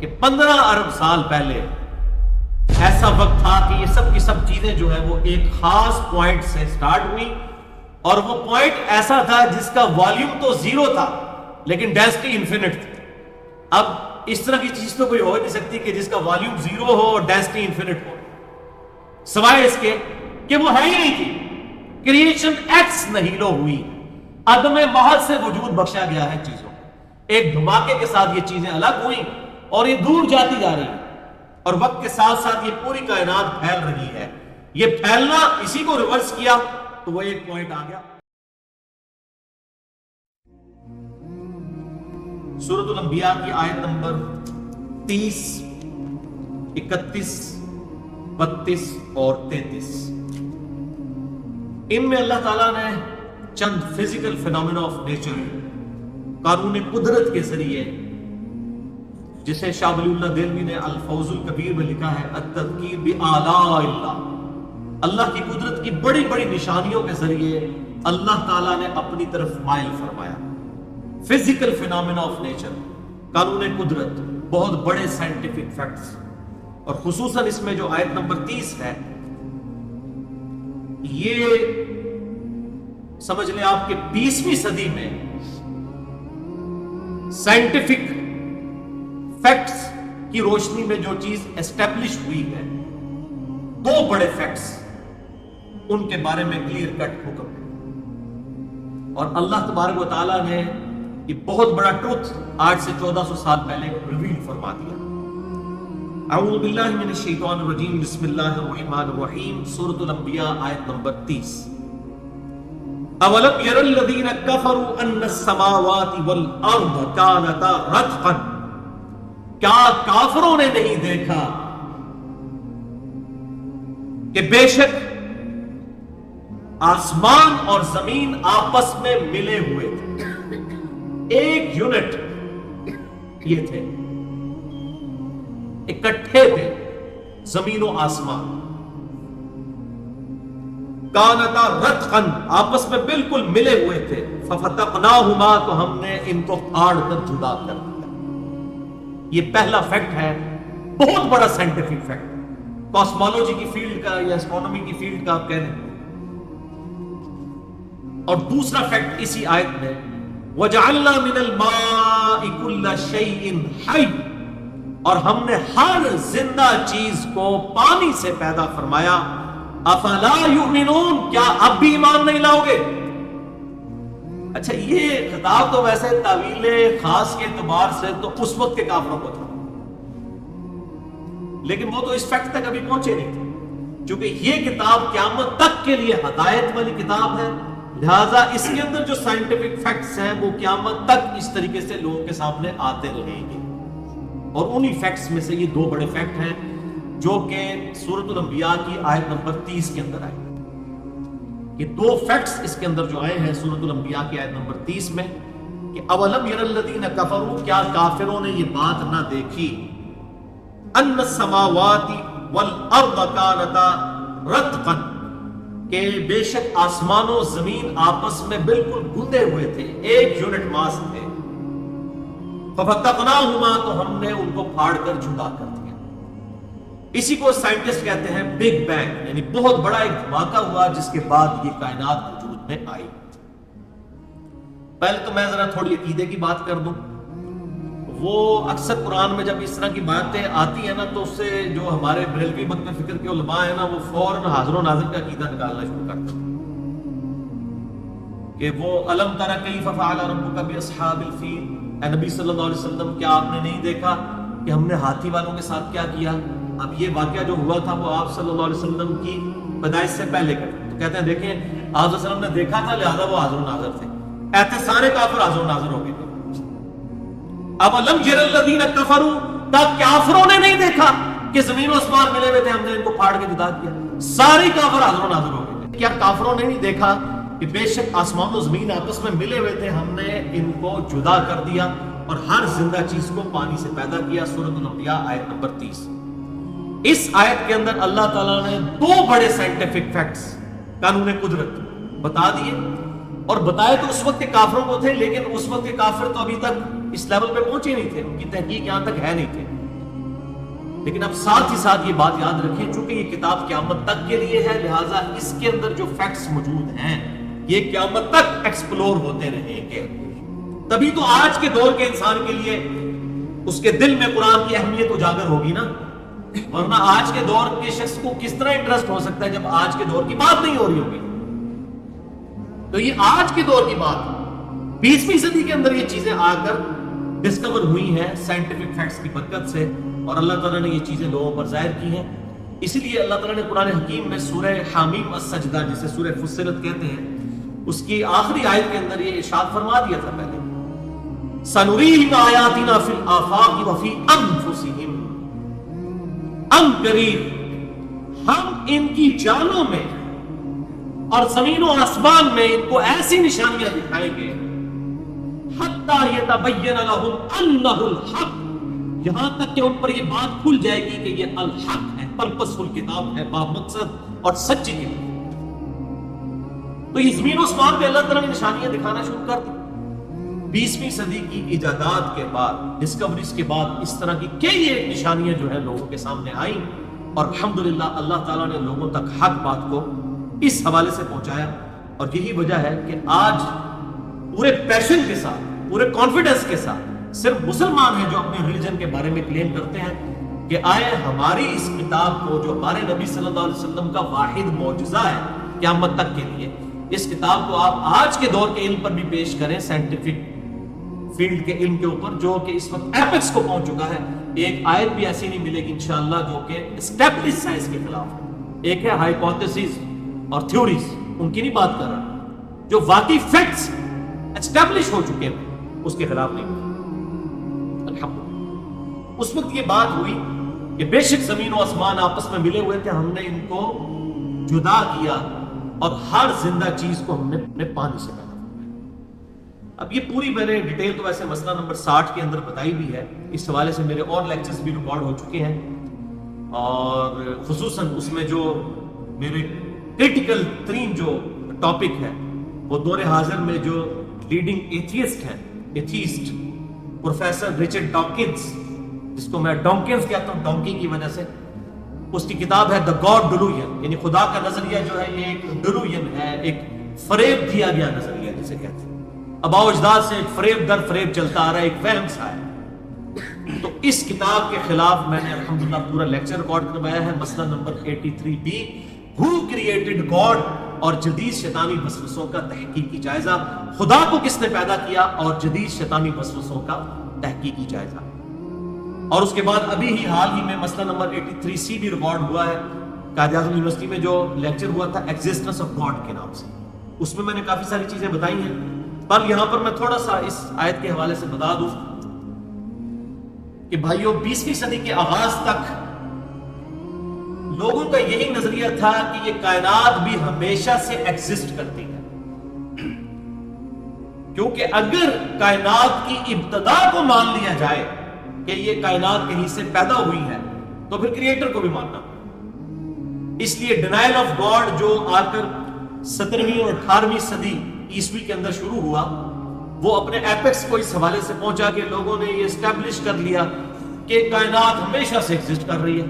کہ 15 ارب سال پہلے ایسا وقت تھا کہ یہ سب کی سب چیزیں جو ہے وہ ایک خاص پوائنٹ سے سٹارٹ ہوئی، اور وہ پوائنٹ ایسا تھا جس کا والیوم تو زیرو تھا لیکن ڈینسٹی انفینٹ تھی۔ اب اس طرح کی چیز تو کوئی ہو نہیں سکتی کہ جس کا والیوم زیرو ہو اور ڈینسٹی انفینٹ ہو، سوائے اس کے کہ وہ ہے ہی نہیں تھی۔ کریشن ایکس نہیلو ہوئی، عدم محض سے وجود بخشا گیا ہے چیزوں کو، ایک دھماکے کے ساتھ یہ چیزیں الگ ہوئیں اور یہ دور جاتی جا رہی ہیں، اور وقت کے ساتھ ساتھ یہ پوری کائنات پھیل رہی ہے۔ یہ پھیلنا اسی کو ریورس کیا تو وہ ایک پوائنٹ آ گیا۔ سورۃ الانبیاء کی آیت نمبر 30، 31، 32 اور 33، ان میں اللہ تعالیٰ نے چند فزیکل فینومینا آف نیچر، قانون قدرت کے ذریعے، جسے شاہ ولی اللہ دہلوی نے الفوز الکبیر میں لکھا ہے التذکیر بآلاء اللہ، اللہ کی قدرت کی بڑی بڑی نشانیوں کے ذریعے اللہ تعالیٰ نے اپنی طرف مائل فرمایا۔ فزیکل فینومینا آف نیچر، قانون قدرت، بہت بڑے سائنٹیفک فیکٹس، اور خصوصاً اس میں جو آیت نمبر 30 ہے، یہ سمجھ لیں آپ کہ 20ویں صدی میں سائنٹیفک فیکٹس کی روشنی میں جو چیز اسٹیبلش ہوئی ہے، دو بڑے فیکٹس، ان کے بارے میں کلیئر کٹ حکم ہے، اور اللہ تبارک و تعالیٰ نے یہ بہت بڑا ٹروتھ آج سے 1400 سال پہلے ریویل فرما دیا۔ اعوذ باللہ من الشیطان الرجیم، بسم اللہ الرحمن الرحیم، سورۃ الانبیاء آیت نمبر 30۔ اولم یر الذین کفروا ان السماوات والارض کانتا رتقا، کیا کافروں نے نہیں دیکھا کہ بے شک آسمان اور زمین آپس میں ملے ہوئے تھے، ایک یونٹ یہ تھے، اکٹھے تھے زمین و آسمان، کانتا رتقا، آپس میں بالکل ملے ہوئے تھے، ففتقناہما، تو ہم نے ان کو پھاڑ کر جدا کر دیا۔ یہ پہلا فیکٹ ہے، بہت بڑا سائنٹیفک فیکٹ، کاسمولوجی کی فیلڈ کا یا اسٹرونومی کی فیلڈ کا آپ کہہ دیں۔ اور دوسرا فیکٹ اسی آیت میں، وَجَعَلْنَا مِنَ الْمَاءِ كُلَّ شَيْءٍ حَيٍّ، اور ہم نے ہر زندہ چیز کو پانی سے پیدا فرمایا۔ افلا یؤمنون، کیا اب بھی ایمان نہیں لاؤ گے؟ اچھا، یہ خطاب تو ویسے تعویل خاص کے اعتبار سے تو اس وقت کے کافروں کو تھا، لیکن وہ تو اس فیکٹ تک ابھی پہنچے نہیں تھے، چونکہ یہ کتاب قیامت تک کے لیے ہدایت والی کتاب ہے، لہذا اس کے اندر جو سائنٹیفک فیکٹس ہیں وہ قیامت تک اس طریقے سے لوگوں کے سامنے آتے رہیں گے، اور انہی فیکٹس میں سے یہ دو بڑے فیکٹ ہیں جو کہ سورۃ الانبیاء کی آیت نمبر 30 کے اندر آئے۔ یہ دو فیکٹس اس کے اندر جو آئے ہیں سورۃ الانبیاء کی آیت نمبر 30 میں، کہ اولم یر الذین کفروا، کیا کافروں نے یہ بات نہ دیکھی، ان السماوات والارض کانتا رتقا، کہ بے شک آسمان و زمین آپس میں بالکل گندے ہوئے تھے، ایک یونٹ ماس تھے، ففتقناہما، تو ہم نے ان کو پھاڑ کر جدا کر دیا۔ اسی کو سائنٹسٹ کہتے ہیں بگ بینگ، یعنی بہت بڑا ایک دھماکہ ہوا جس کے بعد یہ کائنات وجود میں آئی۔ پہلے تو میں ذرا تھوڑی عقیدے کی بات کر دوں۔ وہ اکثر قرآن میں جب اس طرح کی باتیں آتی ہیں نا، تو اس سے جو ہمارے بریلوی مکتب فکر کے علماء ہیں نا، وہ فوراً حاضر و ناظر کا عقیدہ نکالنا شروع کرتے ہیں کہ وہ الم تر کیف فعل ربک باصحاب الفیل، اے نبی صلی اللہ علیہ وسلم، کیا آپ نے نہیں دیکھا کہ ہم نے ہاتھی والوں کے ساتھ کیا کیا؟ اب یہ واقعہ جو ہوا تھا وہ آپ صلی اللہ علیہ وسلم کی پیدائش سے پہلے کا، تو کہتے ہیں دیکھیں آپ صلی اللہ علیہ وسلم نے دیکھا تھا، لہذا وہ حاضر و ناظر تھے، ایسے سارے کافر حاضر و ناظر ہو گئے تھے۔ اب الم یر الذین کفروا، تب کافروں نے نہیں دیکھا کہ زمین و آسمان ملے ہوئے تھے، ہم نے ان کو پھاڑ کے جدا کیا، سارے کافر حاضر و ناظر ہو گئے تھے۔ کیا کافروں نے نہیں دیکھا کہ بے شک آسمان و زمین آپس میں ملے ہوئے تھے، ہم نے ان کو جدا کر دیا اور ہر زندہ چیز کو پانی سے پیدا کیا؟ سورۃ الانبیاء آیت نمبر 30۔ اس آیت کے اندر اللہ تعالیٰ نے دو بڑے سائنٹیفک فیکٹس، قانون قدرت بتا دیے، اور بتائے تو اس وقت کے کافروں کو تھے، لیکن اس وقت کے کافر تو ابھی تک اس لیول پہ پہنچے نہیں تھے، ان کی تحقیق یہاں تک ہے نہیں تھے، لیکن اب ساتھ ہی ساتھ یہ بات یاد رکھیں، چونکہ یہ کتاب قیامت تک کے لیے ہے، لہٰذا اس کے اندر جو فیکٹس موجود ہیں یہ قیامت تک ایکسپلور ہوتے رہیں گے، تبھی تو آج کے دور کے انسان کے لیے اس کے دل میں قرآن کی اہمیت اجاگر ہوگی نا، ورنہ آج کے دور کے شخص کو کس طرح انٹرسٹ ہو سکتا ہے جب آج کے دور کی بات نہیں ہو رہی ہوگی۔ تو یہ آج کے دور کی بات، 20ویں صدی کے اندر یہ چیزیں آ کر ڈسکور ہوئی ہیں سائنٹیفک فیکٹس کی برکت سے، اور اللہ تعالیٰ نے یہ چیزیں لوگوں پر ظاہر کی ہیں۔ اسی لیے اللہ تعالیٰ نے قرآن حکیم میں سورہ حامیم السجدہ، جسے سورہ فصلت کہتے ہیں، اس کی آخری آیت کے اندر یہ ارشاد فرما دیا تھا پہلے، سَنُرِيهِمْ آيَاتِنَا فِي الْآفَاقِ وَفِي أَنفُسِهِمْ، ان قریب ہم ان کی جانوں میں اور زمین و آسمان میں ان کو ایسی نشانیاں دکھائیں گے، حَتَّى يَتَبَيَّنَ لَهُمْ أَنَّهُ الْحَقُّ، یہاں تک کہ ان پر یہ بات کھل جائے گی کہ یہ الحق ہے، پرپسفل کتاب ہے، بامقصد اور سچی کتاب۔ تو یہ زمین و آسمان پہ اللہ تعالیٰ نے نشانیاں دکھانا شروع کر دی۔ 20ویں صدی کی ایجادات کے بعد، ڈسکوریز کے بعد اس طرح کی کئی ایک نشانیاں جو ہے لوگوں کے سامنے آئیں، اور الحمدللہ اللہ تعالیٰ نے لوگوں تک حق بات کو اس حوالے سے پہنچایا، اور یہی وجہ ہے کہ آج پورے پیشن کے ساتھ، پورے کانفیڈنس کے ساتھ صرف مسلمان ہیں جو اپنے ریلیجن کے بارے میں کلیم کرتے ہیں کہ آئے ہماری اس کتاب کو، جو ہمارے نبی صلی اللہ علیہ وسلم کا واحد معجزہ ہے قیامت تک کے لیے، اس کتاب کو آپ آج کے دور کے علم پر بھی پیش کریں، سائنٹیفک فیلڈ کے علم کے اوپر، جو کہ اس وقت ایپکس کو پہنچ چکا ہے۔ ایک آیت بھی ایسی نہیں ملے گی انشاءاللہ جو کہ اسٹیبلش سائنس کے خلاف ہے۔ ایک ہے ہائپوتھیسز اور تھیوریز، ان کی نہیں بات کر رہا، جو واقعی فیکٹس اسٹیبلش ہو چکے ہیں اس کے خلاف نہیں۔ الحمدللہ اس وقت یہ بات ہوئی کہ بے شک زمین و آسمان آپس میں ملے ہوئے تھے، ہم نے ان کو جدا کیا اور ہر زندہ چیز کو ہم نے اپنے پانی سے پیدا کیا۔ اب یہ پوری میں نے ڈیٹیل تو ویسے مسئلہ نمبر 60 کے اندر بتائی بھی ہے، اس حوالے سے میرے اور لیکچرز بھی ریکارڈ ہو چکے ہیں، اور خصوصاً اس میں جو میرے کرٹیکل ترین جو ٹاپک ہے وہ دور حاضر میں جو لیڈنگ ایتھیسٹ ہیں، ایتھیسٹ پروفیسر رچرڈ ڈاکنز، جس کو میں ڈونکنز کہتا ہوں ڈونکی کی وجہ سے، اس کی کتاب ہے دا گاڈ ڈیلوژن، یعنی خدا کا نظریہ جو ہے یہ ایک ڈیلوژن ہے، ایک فریب دیا گیا نظریہ جسے کہتے ہیں، اباء و اجداد سے ایک فریب در فریب چلتا آ رہا ہے، ایک وہم سا ہے۔ تو اس کتاب کے خلاف میں نے الحمدللہ پورا لیکچر ریکارڈ کروایا ہے، مسئلہ number 83B، who created God, اور جدید شیطانی وسوسوں کا تحقیقی جائزہ، خدا کو کس نے پیدا کیا اور جدید شیطانی وسوسوں کا تحقیقی جائزہ۔ اور اس کے بعد ابھی ہی حال ہی میں مسئلہ نمبر 83C بھی ریکارڈ ہوا ہے، قائد اعظم یونیورسٹی میں جو لیکچر ہوا تھا ایگزسٹنس آف گاڈ کے نام سے، اس میں نے کافی ساری چیزیں بتائی ہیں، پر یہاں پر میں تھوڑا سا اس آیت کے حوالے سے بتا دوں کہ بھائیو 20ویں صدی کے آغاز تک لوگوں کا یہی نظریہ تھا کہ یہ کائنات بھی ہمیشہ سے ایگزسٹ کرتی ہے، کیونکہ اگر کائنات کی ابتدا کو مان لیا جائے کہ یہ کائنات کہیں سے پیدا ہوئی ہے تو پھر کریٹر کو بھی ماننا، اس لیے ڈینائل آف گاڈ جو آ کر 17ویں اور 18ویں صدی عیسوی کے اندر شروع ہوا، وہ اپنے ایپکس کو اس حوالے سے پہنچا کہ لوگوں نے یہ اسٹیبلش کر لیا کہ کائنات ہمیشہ سے ایگزسٹ کر رہی ہے۔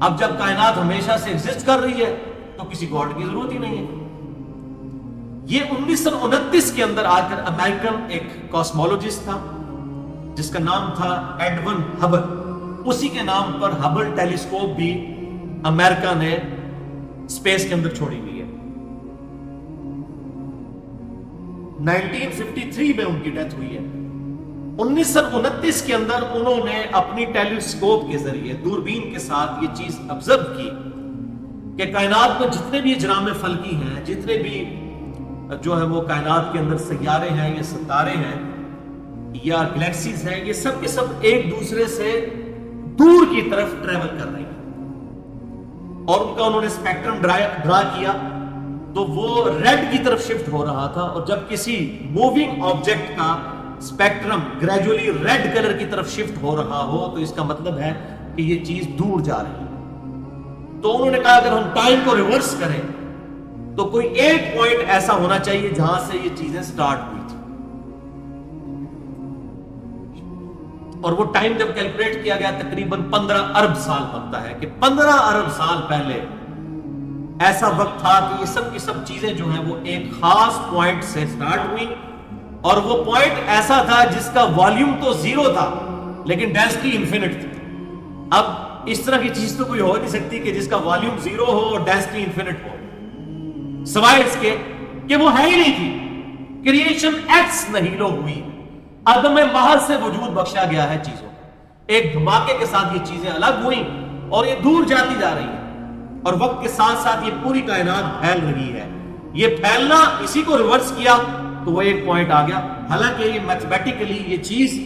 اب جب کائنات ہمیشہ سے ایگزسٹ کر رہی ہے تو کسی گاڈ کی ضرورت ہی نہیں ہے۔ یہ 1929 کے اندر آ کر امریکن ایک کاسمولوجسٹ تھا جس کا نام تھا ایڈون ہبل، اسی کے نام پر ہبل ٹیلیسکوپ بھی امریکہ نے اسپیس کے اندر چھوڑی ہوئی ہے۔ 1953 میں ان کی ڈیتھ ہوئی ہے۔ 1929 کے اندر انہوں نے اپنی ٹیلیسکوپ کے ذریعے دوربین کے ساتھ یہ چیز آبزرو کی کہ کائنات میں جتنے بھی اجرام فلکی ہیں، جتنے بھی جو ہے وہ کائنات کے اندر سیارے ہیں یا ستارے ہیں یا گلیکسیز ہیں، یہ سب کے سب ایک دوسرے سے دور کی طرف ٹریول کر رہے ہیں، اور ان کا انہوں نے اسپیکٹرم ڈرا کیا تو وہ ریڈ کی طرف شفٹ ہو رہا تھا، اور جب کسی موونگ آبجیکٹ کا اسپیکٹرم گریجولی ریڈ کلر کی طرف شفٹ ہو رہا ہو تو اس کا مطلب ہے کہ یہ چیز دور جا رہی ہے۔ تو انہوں نے کہا اگر ہم ٹائم کو ریورس کریں تو کوئی ایک پوائنٹ ایسا ہونا چاہیے جہاں سے یہ چیزیں سٹارٹ ہوئی تھی، اور وہ ٹائم جب کیلکولیٹ کیا گیا تقریباً 15 ارب سال بنتا ہے کہ 15 ارب سال پہلے ایسا وقت تھا کہ یہ سب کی سب چیزیں جو ہیں وہ ایک خاص پوائنٹ سے سٹارٹ ہوئی، اور وہ پوائنٹ ایسا تھا جس کا والیوم تو زیرو تھا لیکن ڈینسٹی انفینٹ تھی۔ اب اس طرح کی چیز تو کوئی ہو نہیں سکتی کہ جس کا والیوم زیرو ہو اور ڈینسٹی انفینٹ ہو، سوائے اس کے کہ وہ ہے ہی نہیں تھی۔ کریشن ایکس نہیلو ہوئی، عدم محض سے وجود بخشا گیا ہے چیزوں کو، ایک دھماکے کے ساتھ یہ چیزیں الگ ہوئیں اور یہ دور جاتی جا رہی ہیں، اور وقت کے ساتھ ساتھ یہ پوری کائنات پھیل رہی ہے۔ یہ پھیلنا اسی کو ریورس کیا تو وہ ایک پوائنٹ آ گیا، حالانکہ یہ میتھمیٹیکلی یہ چیز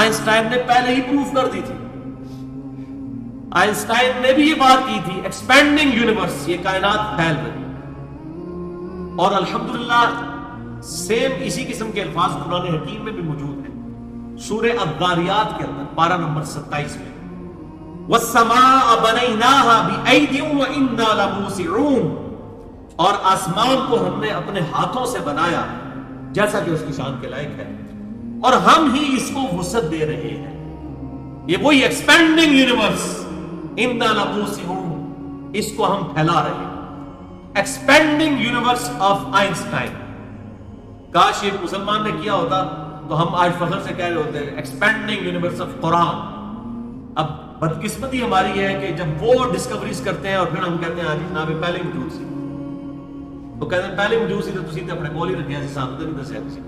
آئنسٹائن نے پہلے ہی پروف کر دی تھی۔ آئنسٹائن نے بھی یہ بات کی تھی، ایکسپینڈنگ یونیورس، یہ کائنات پھیل رہی، اور الحمدللہ سیم اسی قسم کے الفاظ قرآن حکیم میں بھی موجود ہیں۔ سورہ الذاریات کے اندر پارہ نمبر 27 میں وَالسَّمَاءَ بَنَيْنَاهَا بِأَيْدٍ وَإِنَّا لَمُوسِعُونَ، اور آسمان کو ہم نے اپنے ہاتھوں سے بنایا جیسا کہ اس کی شان کے لائق ہے، اور ہم ہی اس کو وسعت دے رہے ہیں۔ یہ وہی ایکسپینڈنگ یونیورس، اِنَّا لَمُوسِعُونَ، اس کو ہم پھیلا رہے ہیں۔ ایکسپینڈنگ یونیورس آف آئنسٹائن، کاش ایک مسلمان نے کیا ہوتا تو ہم آج فخر سے کہہ رہے ہوتے ہیں ایکسپینڈنگ یونیورس آف قرآن۔ اب بدقسمتی ہماری یہ ہے کہ جب وہ ڈسکوریز کرتے ہیں اور پھر ہم کہتے ہیں ہاں جی نہ پہلے موجود سی، تو کہتے ہیں پہلے موجود سی تو تسی تے اپنے کول ہی رکھیا سی، سانوں تے نہیں دسیا کسی۔